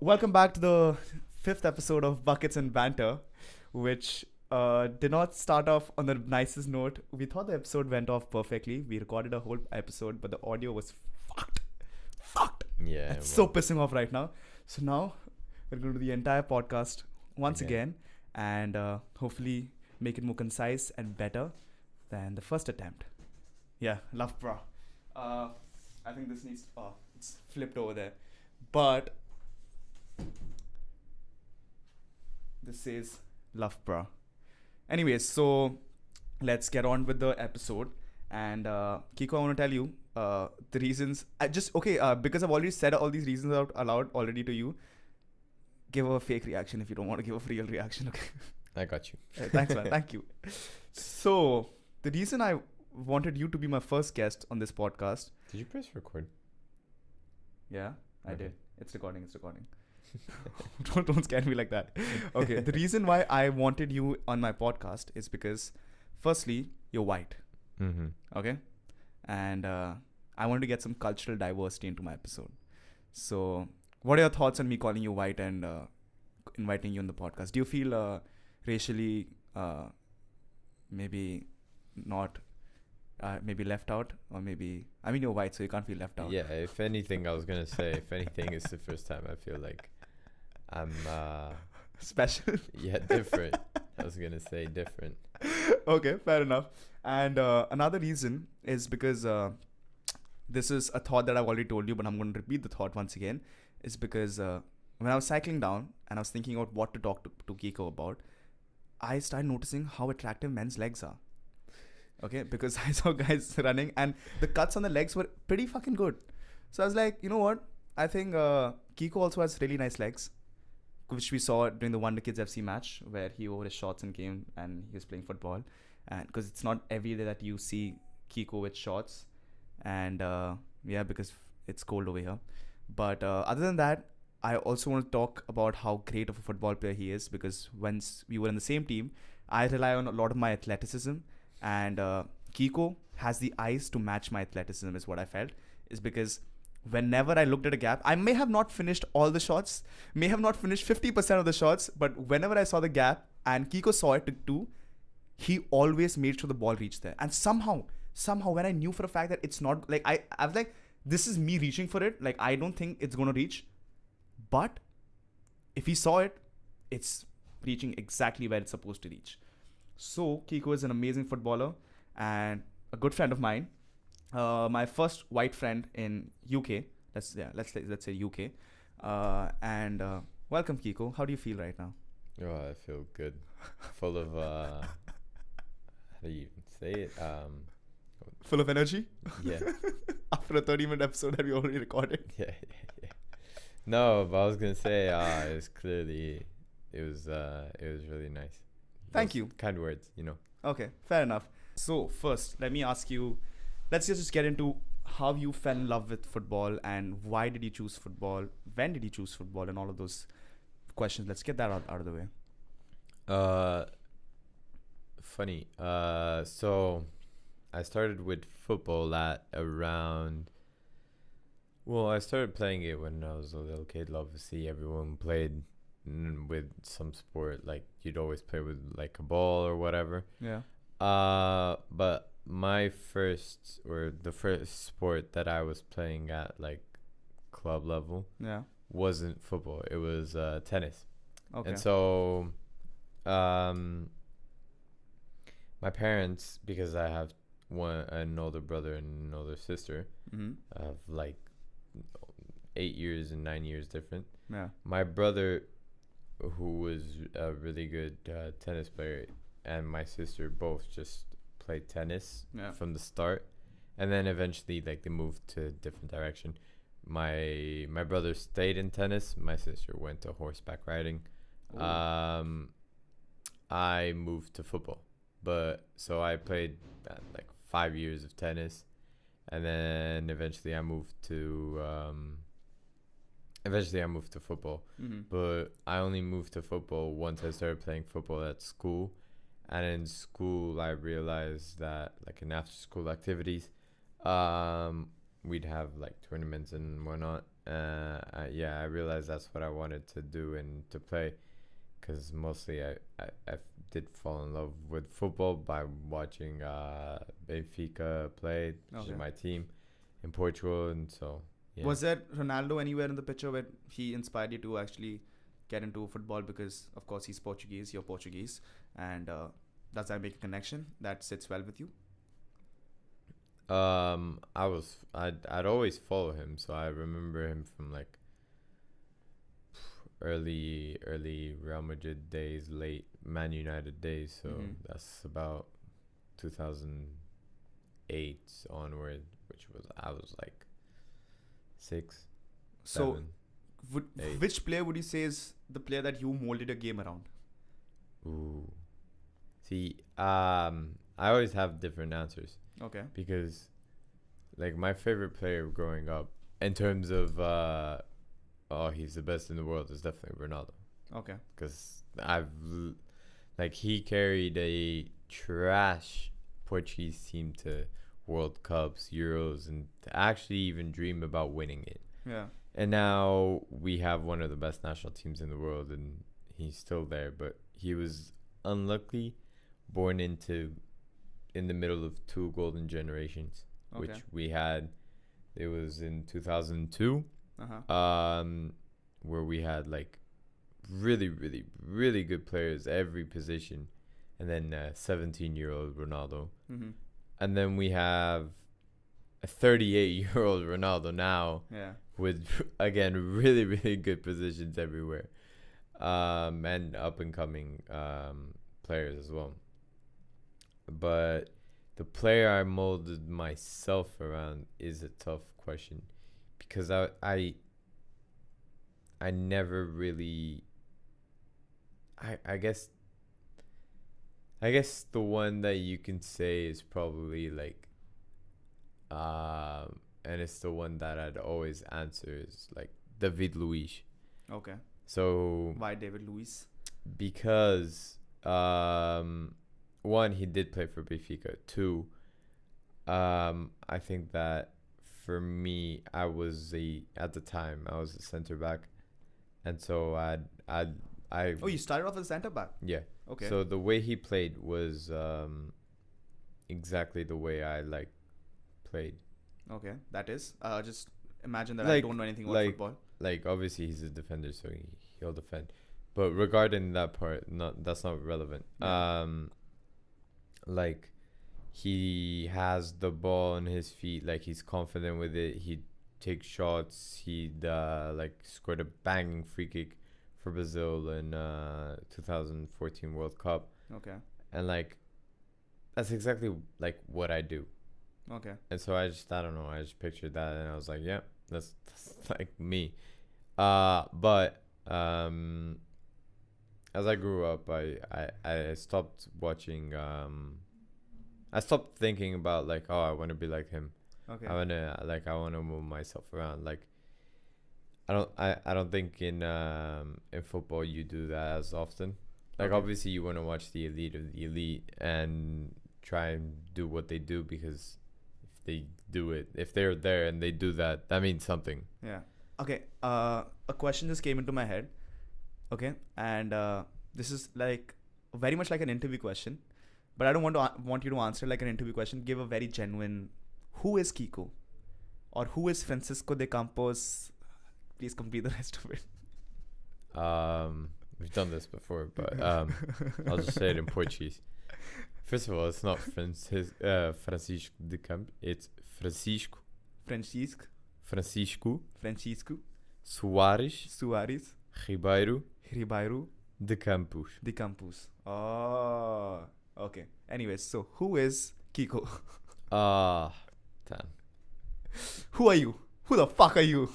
welcome back to the fifth episode of Buckets and Banter, which did not start off on the nicest note. We thought the episode went off perfectly. We recorded a whole episode, but the audio was fucked. Fucked. Yeah. It's so pissing off right now. So now we're going to do the entire podcast once again and hopefully make it more concise and better than the first attempt. Yeah, love, bro. I think this needs. Oh, it's flipped over there. But this says love, bro. Anyways, so let's get on with the episode. And Kiko, I want to tell you the reasons. Because I've already said all these reasons out aloud already to you. Give a fake reaction if you don't want to give a real reaction. Okay. I got you. Thanks, man. Thank you. So the reason I wanted you to be my first guest on this podcast. Did you press record? Yeah, I Okay. did. It's recording. Don't scare me like that. Okay. The reason why I wanted you on my podcast is because, firstly, you're white. Mm-hmm. Okay. And I wanted to get some cultural diversity into my episode. So, what are your thoughts on me calling you white and inviting you on the podcast? Do you feel racially maybe not maybe left out, or maybe you're white, so you can't feel left out? Yeah, if anything, I was going to say, if anything, it's the first time I feel like I'm, Special. yeah, different. I was going to say different. Okay, fair enough. And another reason is because this is a thought that I've already told you, but I'm going to repeat the thought once again. Is because when I was cycling down and I was thinking about what to talk to Kiko about, I started noticing how attractive men's legs are. Okay, because I saw guys running and the cuts on the legs were pretty fucking good. So I was like, you know what? I think Kiko also has really nice legs, which we saw during the Wonder Kids FC match where he wore his shorts and came and he was playing football. And because it's not every day that you see Kiko with shorts, and because it's cold over here. But other than that, I also want to talk about how great of a football player he is, because once we were in the same team, I rely on a lot of my athleticism, and Kiko has the eyes to match my athleticism is what I felt, is because whenever I looked at a gap, I may have not finished all the shots, may have not finished 50% of the shots, but whenever I saw the gap and Kiko saw it too, he always made sure the ball reached there. And somehow when I knew for a fact that it's not, like, I was like, this is me reaching for it, like, I don't think it's going to reach. But if he saw it, it's reaching exactly where it's supposed to reach. So Kiko is an amazing footballer and a good friend of mine. My first white friend in UK. Let's say UK. And welcome, Kiko. How do you feel right now? Oh, I feel good. Full of, how do you even say it? Full of energy? Yeah. After a 30-minute episode that we already recorded. Yeah. No, but I was going to say, it was clearly, it was really nice. Thank you. Kind words, you know. Okay, fair enough. So first, let me ask you, let's just get into how you fell in love with football and why did you choose football, when did you choose football, and all of those questions. Let's get that out of the way. Funny. So I started with football at around... Well, I started playing it when I was a little kid. Obviously, everyone played with some sport. Like, you'd always play with, like, a ball or whatever. Yeah. But my first sport that I was playing at, like, club level wasn't football. It was tennis. Okay. And so my parents, because I have an older brother and an older sister, of like 8 years and 9 years different. Yeah. My brother, who was a really good tennis player, and my sister both just played tennis from the start, and then eventually, like, they moved to a different direction. My brother stayed in tennis. My sister went to horseback riding. Ooh. I moved to football, but so I played like 5 years of tennis, and then eventually I moved to football. But I only moved to football once I started playing football at school, and in school I realized that, like, in after school activities, we'd have like tournaments and whatnot, I realized that's what I wanted to do and to play, because mostly I did fall in love with football by watching Benfica play, which is my team in Portugal, and so. Yeah. Was there Ronaldo anywhere in the picture where he inspired you to actually get into football? Because of course he's Portuguese, you're Portuguese, and does that make a connection that sits well with you? I'd always follow him, so I remember him from like early Real Madrid days, late Man United days. So that's about 2008 onward, which was I was like 6. So, 7, which player would you say is the player that you molded your game around? Ooh, see, I always have different answers. Okay. Because, like, my favorite player growing up, in terms of, he's the best in the world, is definitely Ronaldo. Okay. Because he carried a trash Portuguese team to World Cups, Euros, and to actually even dream about winning it. Yeah. And now we have one of the best national teams in the world, and he's still there. But he was unlucky, born in the middle of 2 golden generations, which we had. It was in 2002, where we had like really, really, really good players every position, and then 17-year-old Ronaldo. And then we have a 38-year-old Ronaldo now, with again really, really good positions everywhere, and up and coming players as well. But the player I molded myself around is a tough question, because I never really. I guess the one that you can say is probably like, and it's the one that I'd always answer, is like David Luiz. Okay. So why David Luiz? Because one, he did play for Benfica. 2, I think that for me, at the time I was a center back, and so Oh, you started off as a center back? Yeah. Okay. So the way he played was exactly the way I played. Okay, that is. Just imagine that I don't know anything about football. Like, obviously he's a defender, so he'll defend. But regarding that part, that's not relevant. Yeah. He has the ball on his feet, like he's confident with it. He takes shots. He'd scored a banging free kick for Brazil in 2014 World Cup. Okay. And that's exactly what I do. Okay. And so I just pictured that, and I was like, yeah, that's like me. But as I grew up, I stopped watching. I stopped thinking about I want to be like him. Okay. I wanna move myself around. I don't think in football you do that as often. Obviously you want to watch the elite of the elite and try and do what they do, because if they're there and they do that means something. Yeah. Okay. A question just came into my head. Okay, and this is very much like an interview question, but I don't want you to answer like an interview question. Give a very genuine. Who is Kiko, or who is Francisco de Campos? Please complete the rest of it. We've done this before, but I'll just say it in Portuguese. First of all, it's not Francisco de Campos. It's Francisco Soares Ribeiro de Campos. Oh, okay. Anyways, so who is Kiko? Damn. Who are you? Who the fuck are you?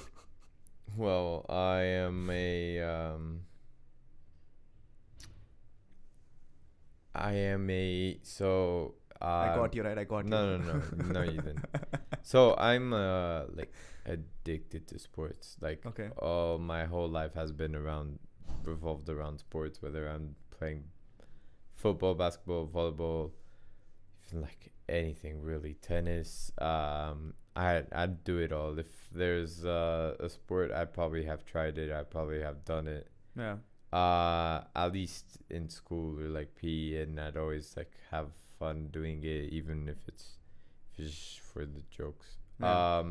Well, I am a so I got you right. I got you. No, you didn't. So I'm addicted to sports. Okay. All my whole life has been revolved around sports, whether I'm playing football, basketball, volleyball, even anything really, tennis. I'd do it all. If there's a sport, I'd probably have tried it. I probably have done it. Yeah. At least in school or like PE, and I'd always like have fun doing it, even if it's just for the jokes. Yeah.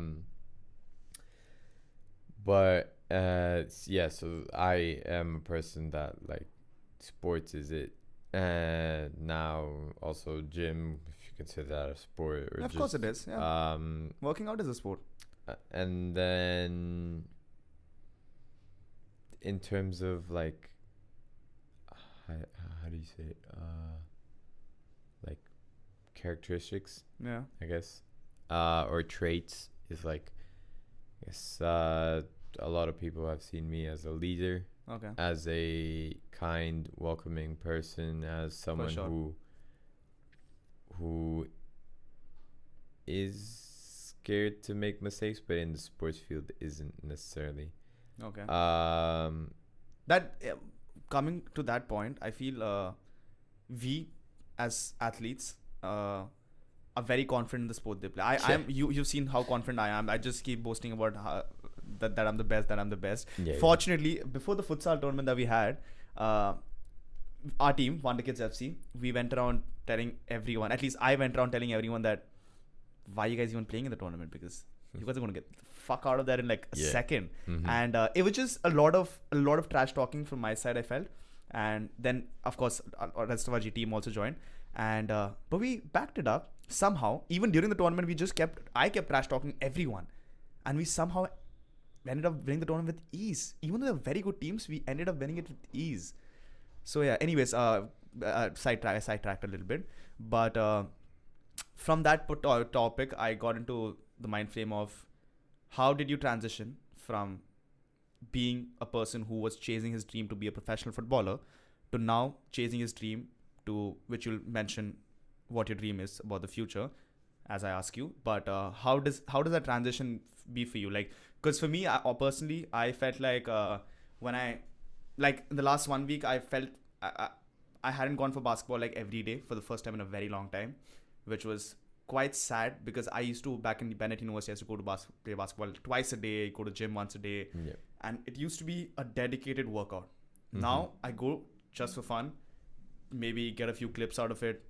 But yeah, so I am a person that like sports is it, and now also gym, if you consider that a sport, or Of just course it is. Yeah. Working out is a sport. and then in terms of like how do you say it? Like characteristics, Yeah. I guess, or traits is like, I guess a lot of people have seen me as a leader, Okay. as a kind, welcoming person, as someone sure. who is scared to make mistakes, but in the sports field isn't necessarily. Okay. That Coming to that point, I feel we as athletes are very confident in the sport they play. I am you've seen how confident I am. I just keep boasting about that I'm the best, that I'm the best. Yeah, Fortunately, before the futsal tournament that we had, our team, Wonder Kids FC, we went around telling everyone, at least I went around telling everyone that why you guys even playing in the tournament, because you guys are going to get the fuck out of there in like a second. Mm-hmm. And it was just a lot of trash talking from my side, I felt. And then of course our rest of our G team also joined, and but we backed it up somehow. Even during the tournament, I kept trash talking everyone, and we somehow ended up winning the tournament with ease. Even though they're very good teams, we ended up winning it with ease. So yeah, anyways, sidetracked a little bit, but from that topic, I got into the mind frame of how did you transition from being a person who was chasing his dream to be a professional footballer to now chasing his dream, to which you'll mention what your dream is about the future as I ask you. But how does that transition be for you? Like, because for me, personally, I felt like when I, like in the last 1 week, I felt I hadn't gone for basketball like every day for the first time in a very long time, which was quite sad, because I used to, back in Bennett University, I used to go to play basketball twice a day, go to gym once a day, and it used to be a dedicated workout. Mm-hmm. Now I go just for fun, maybe get a few clips out of it,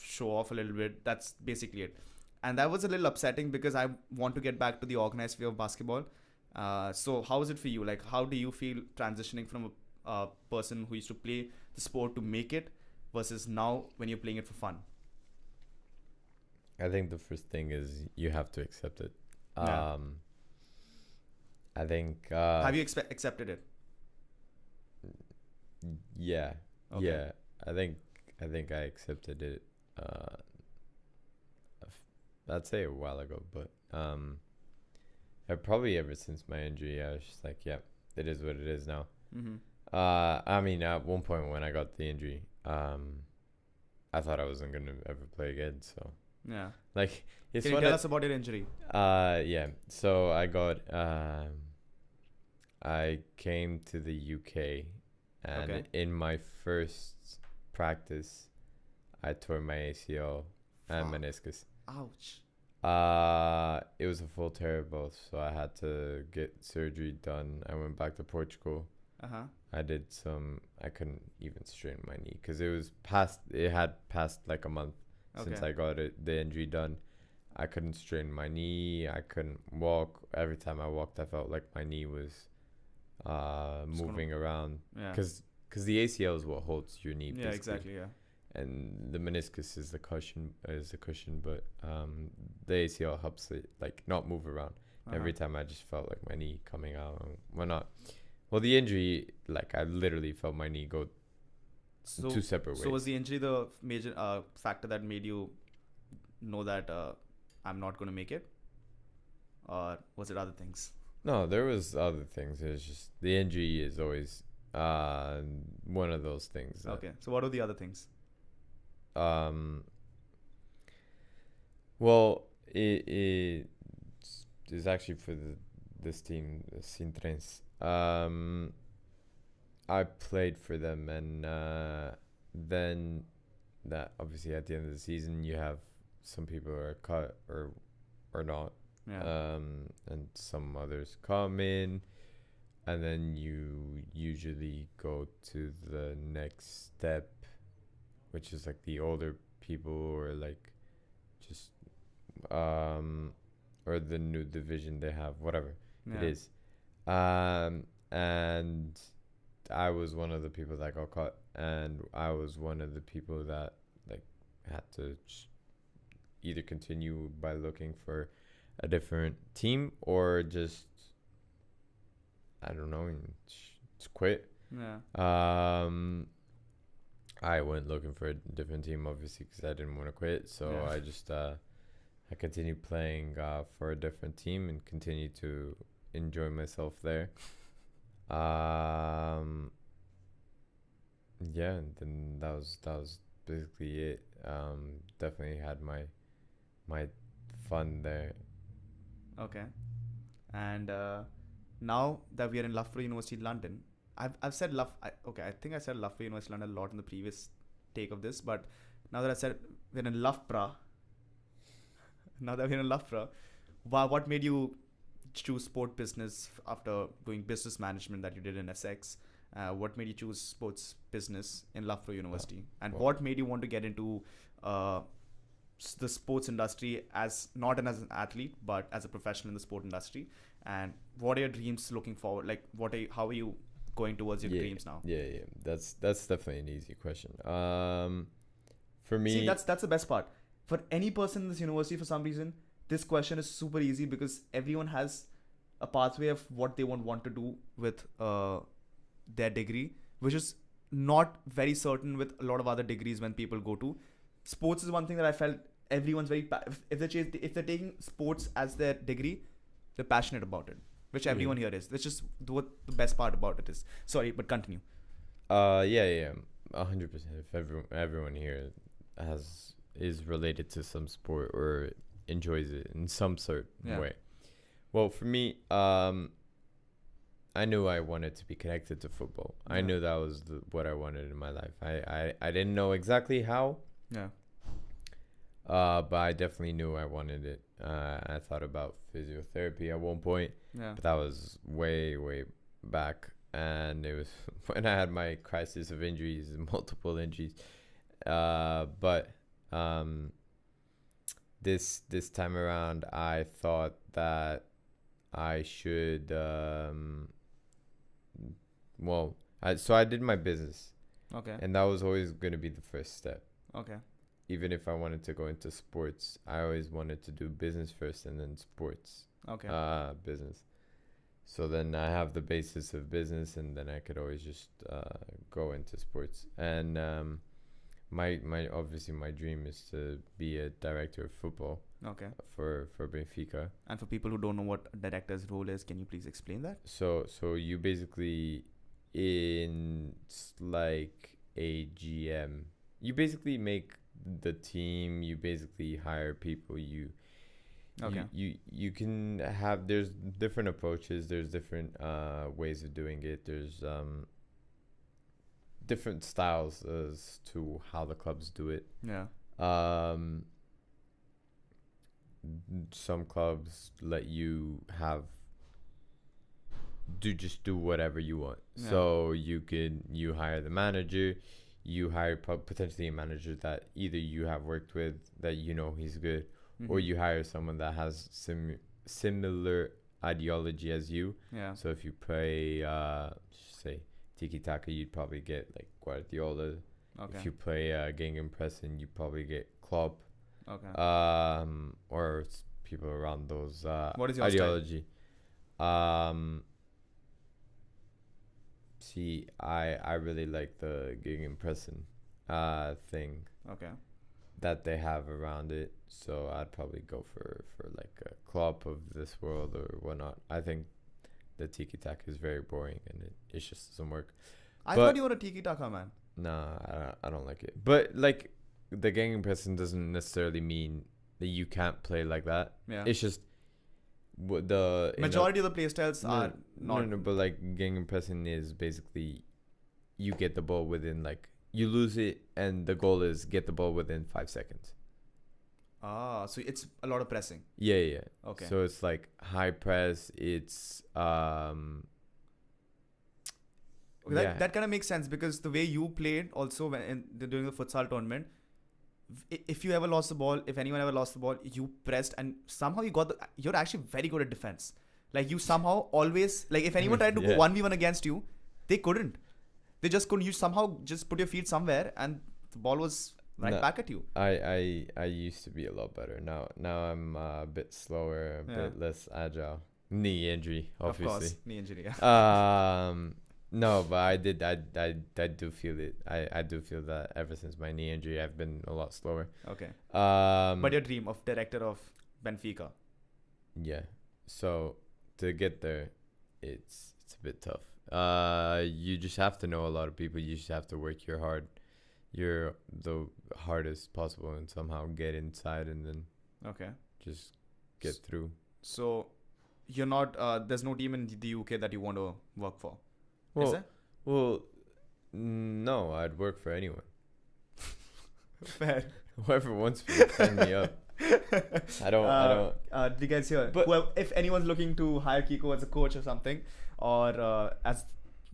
show off a little bit. That's basically it. And that was a little upsetting because I want to get back to the organized way of basketball. So how is it for you? Like, how do you feel transitioning from a person who used to play the sport to make it versus now when you're playing it for fun? I think the first thing is you have to accept it. Yeah. I think. Have you accepted it? Yeah. Okay. Yeah. I think I accepted it. I'd say a while ago, but probably ever since my injury, I was just like, yeah, it is what it is now. Mm-hmm. I mean, at one point when I got the injury, I thought I wasn't gonna ever play again. So yeah, like, it's can you tell us about your injury? Yeah. So I got I came to the UK, and in my first practice, I tore my ACL and meniscus. Ouch. It was a full tear of both, so I had to get surgery done. I went back to Portugal. I did I couldn't even straighten my knee because it had passed like a month since I got the injury done. I couldn't straighten my knee. I couldn't walk. Every time I walked, I felt like my knee was moving around. Yeah. Because the ACL is what holds your knee. Yeah, exactly. Yeah. And the meniscus is the cushion, but the ACL helps it like not move around. Every time I just felt like my knee coming out. Well, the injury, like I literally felt my knee go two separate ways. So was the injury the major factor that made you know that I'm not going to make it, or was it other things? No, there was other things. It was just the injury is always one of those things. Okay, so what are the other things? Well, it is actually for this team, Sintrens. I played for them, and then that obviously at the end of the season you have some people who are cut or not, Yeah. And some others come in, and then you usually go to the next step, which is like the older people, or like just or the new division they have, whatever it Yeah. is. And I was one of the people that got caught, and I was one of the people that like had to either continue by looking for a different team, or just, I don't know, just quit. Yeah. I went looking for a different team, obviously, because I didn't want to quit. So Yeah. I just I continued playing for a different team and continued to enjoy myself there. Yeah, and then that was basically it. Definitely had my fun there. Okay. And now that we are in Loughborough University, London, I've said okay, I think I said Loughborough University, London a lot in the previous take of this, but now that I said we're in Loughborough, now that we're in Loughborough, what made you choose sport business after doing business management that you did in Essex? What made you choose sports business in Loughborough University, and Well, what made you want to get into uh, the sports industry as not as an athlete but as a professional in the sport industry? And what are your dreams looking forward? Like, how are you going towards your yeah, dreams now? yeah. That's definitely an easy question. For See, me, that's the best part. For any person in this university, for some reason, this question is super easy because everyone has a pathway of what they want to do with their degree, which is not very certain with a lot of other degrees when people go to. Sports is one thing that I felt everyone's if they're taking sports as their degree, they're passionate about it, which yeah. everyone here is. That's just what the best part about it is. Sorry, but continue. Yeah, 100%. If everyone here is related to some sport or enjoys it in some certain Yeah. way. Well, for me, I knew I wanted to be connected to football. I Yeah. knew that was what I wanted in my life. I didn't know exactly how, Yeah. but I definitely knew I wanted it. I thought about physiotherapy at one point, Yeah. but that was way, way back. And it was when I had my crisis of injuries, multiple injuries. But this time around, I thought that I should. So I did my business, Okay. and that was always going to be the first step. Okay. Even if I wanted to go into sports, I always wanted to do business first and then sports. Okay. Business. So then I have the basis of business, and then I could always just go into sports. And my obviously my dream is to be a director of football Okay. for Benfica. And for people who don't know what a director's role is, can you please explain that? So you basically like a GM. You basically make the team. You basically hire people. Okay. You can have, there's different approaches, there's different ways of doing it, there's different styles as to how the clubs do it. Yeah. Some clubs let you do whatever you want. Yeah. So you hire the manager, you hire potentially a manager that either you have worked with, that you know he's good, or you hire someone that has similar ideology as you. Yeah. So if you play, say, tiki taka, you'd probably get like Guardiola. Okay. If you play Gegenpressing, you probably get Klopp. Okay. Or people around those What is your ideology. See, I really like the Gegenpressing thing Okay. that they have around it. So I'd probably go for like a Klopp of this world or whatnot. I think the tiki taka is very boring, and it just doesn't work. I But- thought you were a tiki taka man. Nah, I don't like it. But like the Gegenpressing doesn't necessarily mean that you can't play like that. Yeah. It's just the Majority of the playstyles are not. No, but like Gegenpressing is basically you get the ball within, like, you lose it and the goal is get the ball within 5 seconds. So it's a lot of pressing. Yeah. Okay. So it's like high press. It's Okay, that kind of makes sense because the way you played also during the futsal tournament, if you ever lost the ball, if anyone ever lost the ball, you pressed and somehow you're actually very good at defense. Like you somehow always, like if anyone tried to go 1v1 against you, they couldn't. They just couldn't. You somehow just put your feet somewhere and the ball was back at you. I used to be a lot better. Now I'm a bit slower, a bit less agile. Knee injury, obviously. Of course, knee injury. Yeah. No, but I do feel it. I do feel that ever since my knee injury, I've been a lot slower. Okay. But your dream of director of Benfica. Yeah. So to get there, it's a bit tough. You just have to know a lot of people. You just have to work the hardest possible and somehow get inside and then just get through. So you're not there's no team in the UK that you want to work for. Well, is there? Well, no, I'd work for anyone. Fair. Whoever wants me, sign me up. I don't. Did you guys hear? Well, if anyone's looking to hire Kiko as a coach or something, or as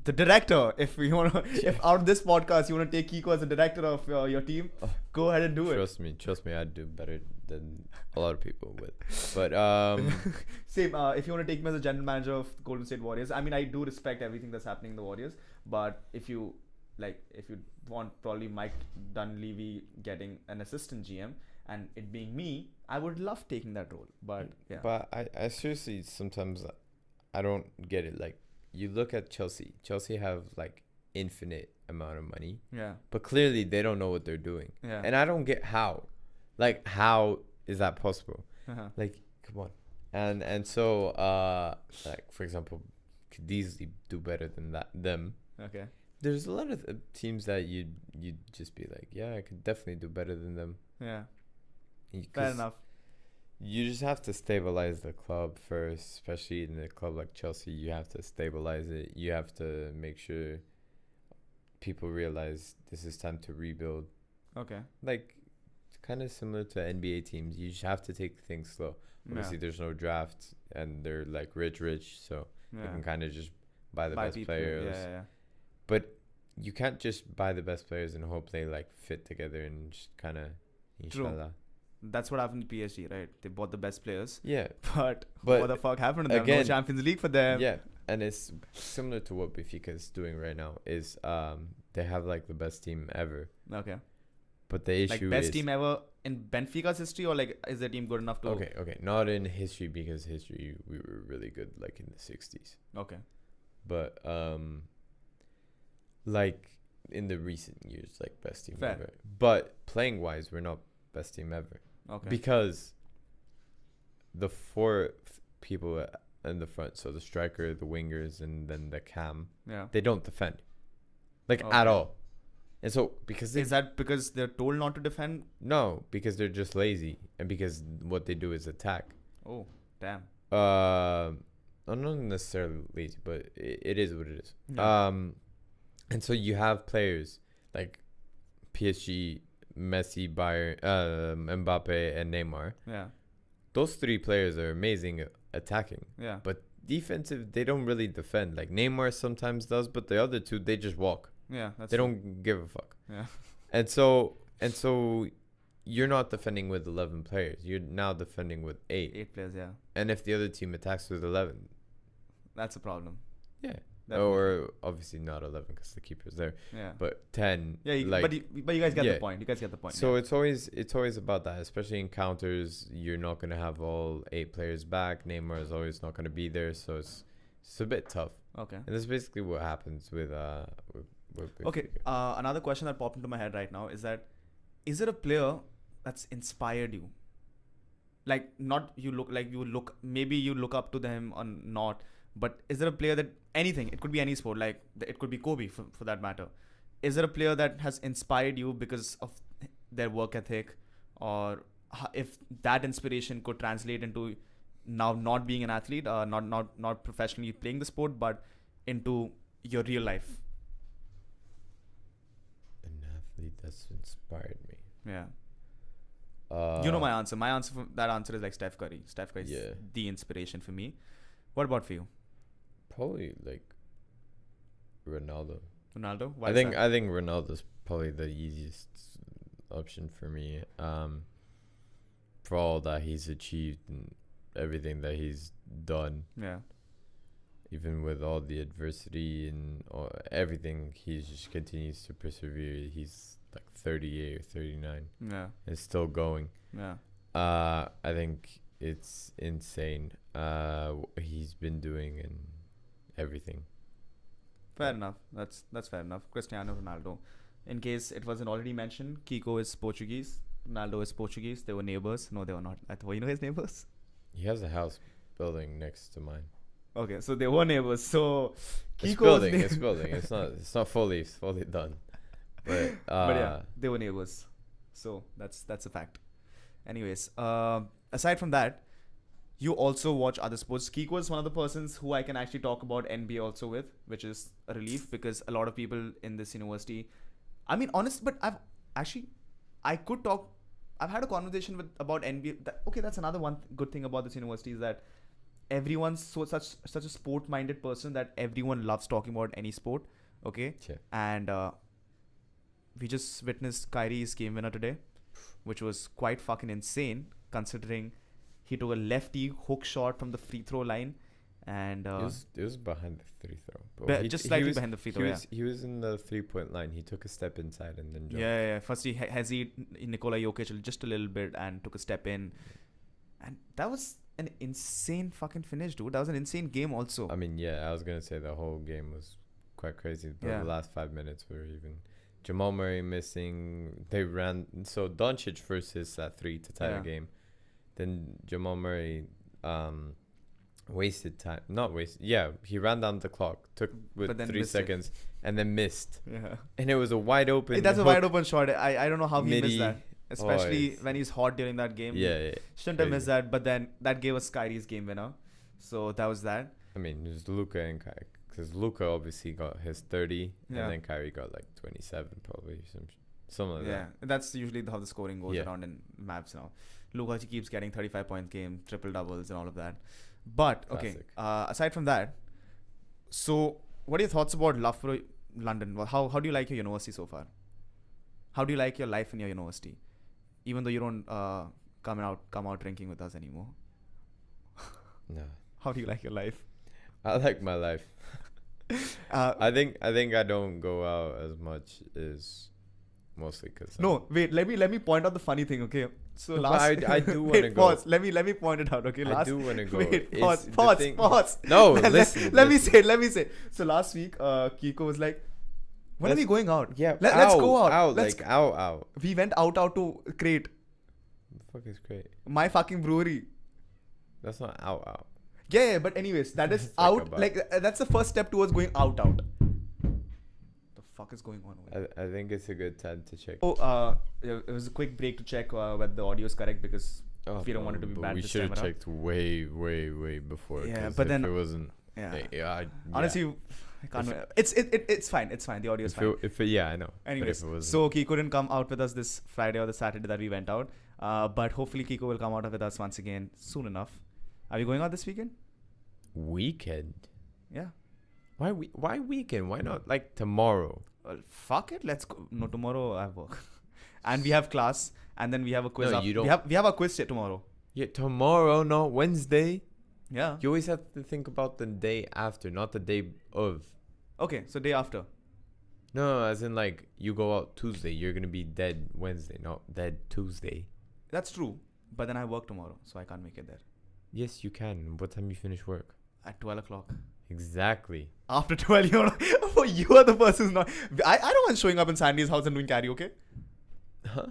the director, if you want to, if out of this podcast you want to take Kiko as a director of your team, go ahead and do it. Trust me, I'd do better than a lot of people would. But same. If you want to take me as a general manager of the Golden State Warriors, I mean, I do respect everything that's happening in the Warriors, but if you want probably Mike Dunleavy getting an assistant GM and it being me, I would love taking that role. But yeah. But I seriously sometimes I don't get it. Like you look at Chelsea. Chelsea have like infinite amount of money. Yeah. But clearly they don't know what they're doing. Yeah. And I don't get how. Like how is that possible? Uh-huh. Like come on. And so like for example, could easily do better than them. Okay. There's a lot of teams that you'd just be like, yeah, I could definitely do better than them. Yeah. Fair enough. You just have to stabilize the club first, especially in a club like Chelsea. You have to stabilize it. You have to make sure people realize this is time to rebuild. Okay. Like, kind of similar to NBA teams. You just have to take things slow. Obviously, there's no draft, and they're like rich, so you can kind of just buy the best people, players. Yeah. But you can't just buy the best players and hope they like fit together and just kind of inshallah. True. That's what happened to PSG, right? They bought the best players. Yeah. But what the fuck happened to them? No Champions League for them. Yeah. And it's similar to what Benfica is doing right now. Is they have like the best team ever. Okay. But the issue is... best team ever in Benfica's history, or like is the team good enough to... Okay. Not in history, because history we were really good like in the 60s. Okay. But like in the recent years, like best team ever. But playing wise, we're not best team ever. Okay. Because the four people in the front, so the striker, the wingers, and then the cam, they don't defend. Like at all. And so because is that because they're told not to defend? No, because they're just lazy, and because what they do is attack. Oh, damn. I'm not necessarily lazy, but it is what it is. Yeah. And so you have players like PSG, Messi, Bayern, Mbappe, and Neymar. Yeah. Those three players are amazing at attacking. Yeah. But defensive, they don't really defend. Like Neymar sometimes does, but the other two, they just walk. Yeah, they don't give a fuck. Yeah. And so you're not defending with 11 players. You're now defending with 8. 8 players, yeah. And if the other team attacks with 11, that's a problem. Yeah. Definitely. Or obviously not 11 because the keeper's there. Yeah. But 10. Yeah, but you guys get the point. You guys get the point. So it's always about that, especially in counters. You're not going to have all 8 players back. Neymar is always not going to be there, so it's a bit tough. Okay. And that's basically what happens with okay. Another question that popped into my head right now is that, is it a player that's inspired you? Like, not you look maybe you look up to them or not, but is there a player that anything? It could be any sport. Like it could be Kobe for that matter. Is there a player that has inspired you because of their work ethic, or if that inspiration could translate into now not being an athlete, not professionally playing the sport, but into your real life? An athlete that's inspired me. Yeah. You know my answer. My answer for that answer is like Steph Curry. Steph Curry is the inspiration for me. What about for you? Probably like Ronaldo. Ronaldo? Why I think Ronaldo's probably the easiest option for me. For all that he's achieved and everything that he's done. Yeah. Even with all the adversity and everything, he just continues to persevere. He's like 38 or 39. Yeah. And still going. Yeah. I think it's insane. He's been doing and everything. Fair enough. That's fair enough. Cristiano Ronaldo. In case it wasn't already mentioned, Kiko is Portuguese. Ronaldo is Portuguese. They were neighbors. No, they were not. You know his neighbors? He has a house building next to mine. Okay, so they were neighbors. So Kiko's it's building. It's not fully done. But yeah, they were neighbors. So that's a fact. Anyways, aside from that, you also watch other sports. Kiko is one of the persons who I can actually talk about NBA also with, which is a relief because a lot of people in this university, I mean, honest, but I could talk. I've had a conversation about NBA. That's another one good thing about this university is that everyone's such a sport-minded person that everyone loves talking about any sport. Okay, yeah. And we just witnessed Kyrie's game winner today, which was quite fucking insane considering he took a lefty hook shot from the free throw line, and it was behind the free throw. Just slightly behind the free throw. He was in the 3-point line. He took a step inside and then jumped. Yeah. First he hesitated Nikola Jokic just a little bit and took a step in, and that was an insane fucking finish, dude. That was an insane game also. I mean, yeah, I was gonna say the whole game was quite crazy, but the last 5 minutes were even. Jamal Murray missing. They ran. So Doncic first hits that 3 to tie the game. Then Jamal Murray wasted time. Not wasted. Yeah, he ran down the clock. Took with 3 seconds and then missed. Yeah. And it was a wide open. That's a wide open shot. I don't know how he missed that. Especially when he's hot during that game. Yeah. Shouldn't have missed that. But then that gave us Kyrie's game winner. So that was that. I mean, it was Luka and Kyrie. Because Luka obviously got his 30. And then Kyrie got like 27 probably. Something like that. Yeah. That's usually how the scoring goes around in maps now. Luka keeps getting 35-point game, triple doubles and all of that. But, classic. Aside from that, so what are your thoughts about Loughborough, London? How do you like your university so far? How do you like your life in your university? Even though you don't come out drinking with us anymore. No. How do you like your life? I like my life. I think I don't go out as much as mostly because wait, let me point out the funny thing, okay? So I do want to go. Pause. Let me point it out, okay? I do want to go. Wait, pause. No, listen. Let me say. So last week, Kiko was like, when are we going out? Yeah, let's go out. Out. We went out to Crate. The fuck is Crate? My fucking brewery. That's not out. Yeah, but anyways, that is out. That's the first step towards going out. The fuck is going on over here? I think it's a good time to check. It was a quick break to check whether the audio is correct because we don't want it to be bad. We should have checked way before. Yeah, but then it wasn't. Yeah. Honestly, I can't. It's fine. It's fine. The audio is fine. I know. Anyways, so Kiko didn't come out with us this Friday or the Saturday that we went out. But hopefully Kiko will come out with us once again soon enough. Are we going out this weekend? Weekend? Yeah. Why weekend? Why not like tomorrow? Well, fuck it. Let's go. No, tomorrow I have work. And we have class. And then we have a quiz. No, you don't. We have a quiz tomorrow. Yeah, tomorrow, not Wednesday. Yeah. You always have to think about the day after, not the day of. Okay, so day after. No, as in like you go out Tuesday, you're going to be dead Wednesday, not dead Tuesday. That's true. But then I work tomorrow, so I can't make it there. Yes, you can. What time you finish work? At 12 o'clock. Exactly. After 12, you are the person who's not. I don't want showing up in Sandy's house and doing karaoke. Huh?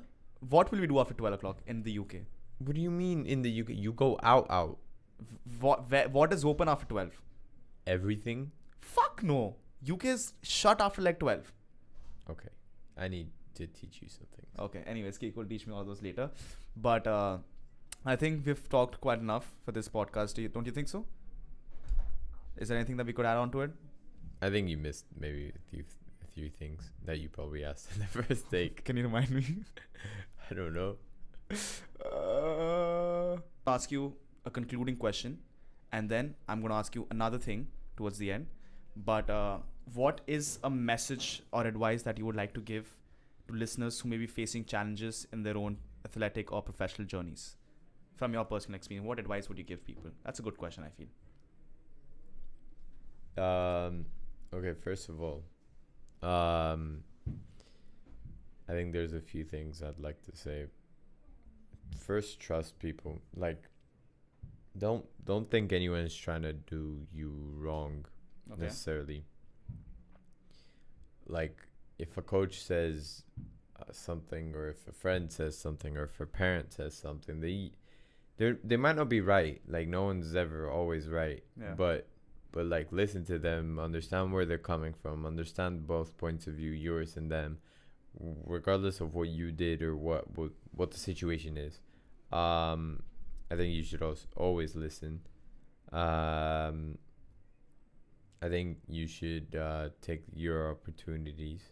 What will we do after 12 o'clock in the UK? What do you mean in the UK? You go out. What is open after 12? Everything? Fuck no. UK is shut after like 12. Okay. I need to teach you something. Okay. Anyways, Kiko will teach me all those later. But I think we've talked quite enough for this podcast. Don't you think so? Is there anything that we could add on to it? I think you missed maybe a few things that you probably asked in the first take. Can you remind me? I don't know. Ask you a concluding question, and then I'm going to ask you another thing towards the end. But what is a message or advice that you would like to give to listeners who may be facing challenges in their own athletic or professional journeys? From your personal experience, what advice would you give people? That's a good question, I feel. Okay, first of all, I think there's a few things I'd like to say. First, trust people. Like, don't think anyone's trying to do you wrong necessarily. Like, if a coach says something, or if a friend says something, or if a parent says something, they might not be right. Like, no one's ever always right. Yeah. But like, listen to them, understand where they're coming from, understand both points of view, yours and them, regardless of what you did or what the situation is. I think you should always listen. I think you should take your opportunities.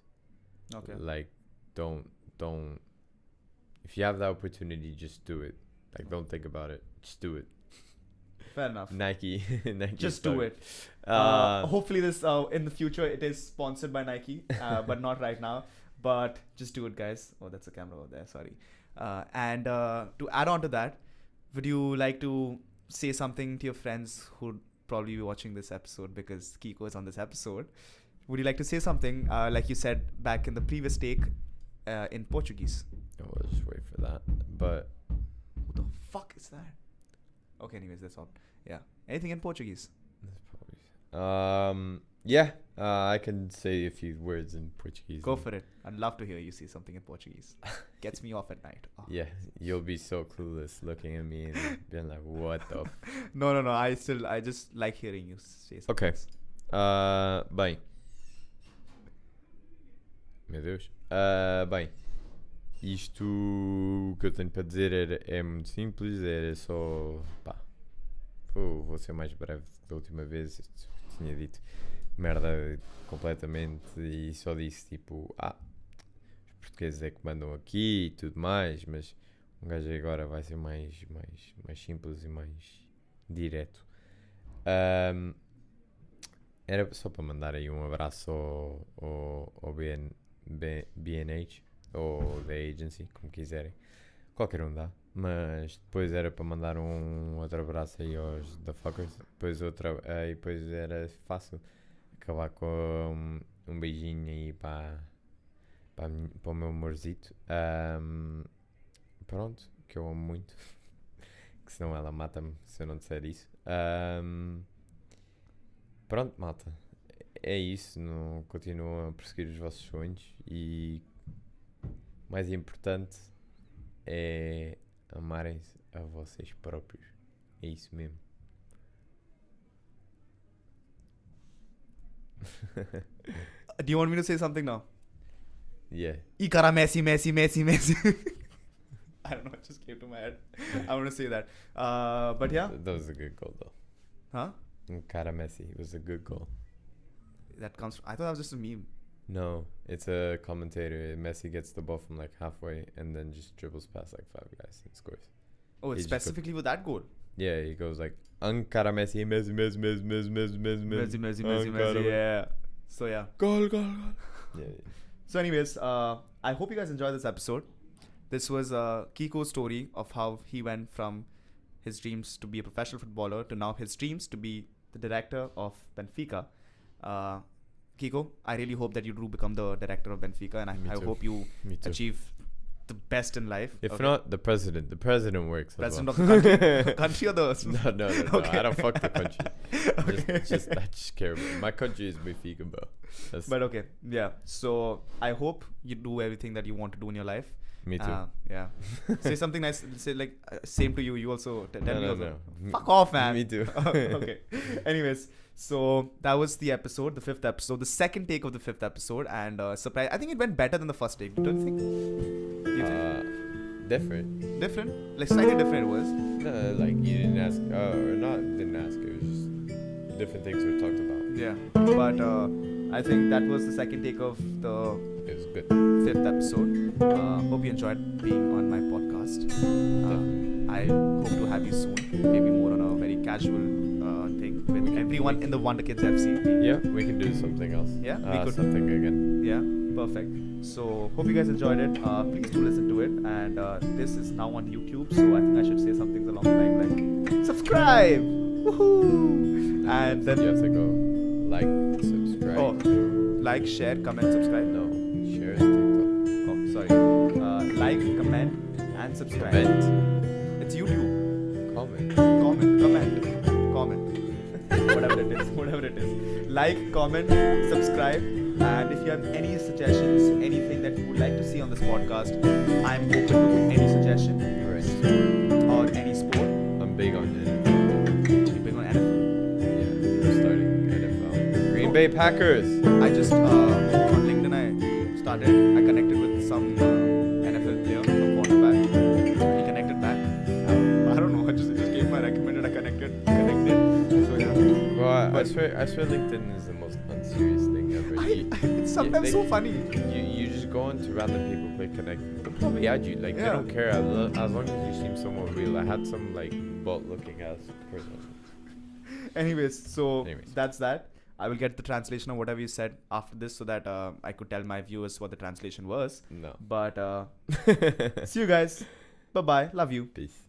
Okay. Like, don't. If you have the opportunity, just do it. Like, don't think about it. Just do it. Fair enough. Nike. Just do it. Hopefully this in the future it is sponsored by Nike, but not right now. But just do it, guys. Oh, that's a camera over there. Sorry. And to add on to that, would you like to say something to your friends who'd probably be watching this episode, because Kiko is on this episode? Would you like to say something like you said back in the previous take in Portuguese? We'll just wait for that. But who the fuck is that? Okay, anyways, that's all. Yeah. Anything in Portuguese? Yeah. I can say a few words in Portuguese. Go for it. I'd love to hear you say something in Portuguese. Gets me off at night. Oh. Yeah, you'll be so clueless looking at me and being like, what the No. I just like hearing you say something. Okay. Bem. Meu Deus. Bem. Isto que eu tenho para dizer é muito simples. Era só... Pá. Vou ser mais breve da última vez. Tinha dito merda completamente e só disse tipo, os portugueses é que mandam aqui e tudo mais, mas um gajo agora vai ser mais simples e mais direto. Era só para mandar aí um abraço ao BNH ou da agency, como quiserem, qualquer um dá. Mas depois era para mandar um outro abraço aí aos The Fuckers. Depois era fácil acabar com um beijinho aí para o meu amorzito. Pronto, que eu amo muito. Que senão ela mata-me se eu não disser isso. Pronto, malta. É isso. Não continuam a perseguir os vossos sonhos. E mais importante é amarem-se a vocês próprios. É isso mesmo. Do you want me to say something now? Yeah. E cara Messi. I don't know, it just came to my head. I want to say that. But yeah. That was a good goal though. Huh? Cara Messi. It was a good goal. That comes from, I thought that was just a meme. No, it's a commentator. Messi gets the ball from like halfway and then just dribbles past like 5 guys and scores. Oh, it's specifically with that goal? Yeah, he goes like, Cara Messi, Messi. Messi, yeah. So yeah. Goal. Yeah. So anyways, I hope you guys enjoyed this episode. This was Kiko's story of how he went from his dreams to be a professional footballer to now his dreams to be the director of Benfica. Kiko, I really hope that you do become the director of Benfica, and I hope you achieve the best in life. If not, the president. The president works. President of the country, country or the... No. Okay. I don't fuck the country. Okay. I just care about it. My country is Benfica, bro. But okay, yeah. So I hope you do everything that you want to do in your life. Me too. Yeah. Say something nice. Say like same to you. You also tell me also. No. Fuck off, man. Me too. Okay. Anyways, so that was the episode, the 5th episode, the second take of the 5th episode, and surprise. I think it went better than the first take. Don't you think? Different. Different? Like slightly different it was. No, like you didn't ask. Or not didn't ask. It was just different things were talked about. Yeah. But I think that was the second take of the It was good. 5th episode. Hope you enjoyed being on my podcast. I hope to have you soon. Maybe more on a very casual thing with everyone in the Wonder Kids FC. Yeah, we can do something else. Yeah, we could. Something again. Yeah, perfect. So hope you guys enjoyed it. Please do listen to it. And this is now on YouTube, so I think I should say something along the line like subscribe. Woohoo! And then you have to go like, subscribe. Oh, like, share, comment, subscribe. No, share is TikTok. Oh, sorry. Like, comment, and subscribe. Comment. It's YouTube. Comment. Whatever it is. Like, comment, subscribe, and if you have any suggestions, anything that you would like to see on this podcast, I'm open to any suggestion. Or any sport. I'm big on NFL. You're big on NFL? Yeah, I'm starting NFL. Green Bay Packers. I just, on LinkedIn, I connected with some NFL player, some quarterback. He connected back. I don't know, it just gave my recommended, I connected. So yeah. Well, I swear LinkedIn is the most unserious thing ever. It's sometimes so funny. You just go into random people, click connect. They'll probably add you. Like, they don't care as long as you seem somewhat real. I had some, like, bot-looking ass person. Anyways, that's that. I will get the translation of whatever you said after this so that I could tell my viewers what the translation was. No. But see you guys. Bye-bye. Love you. Peace.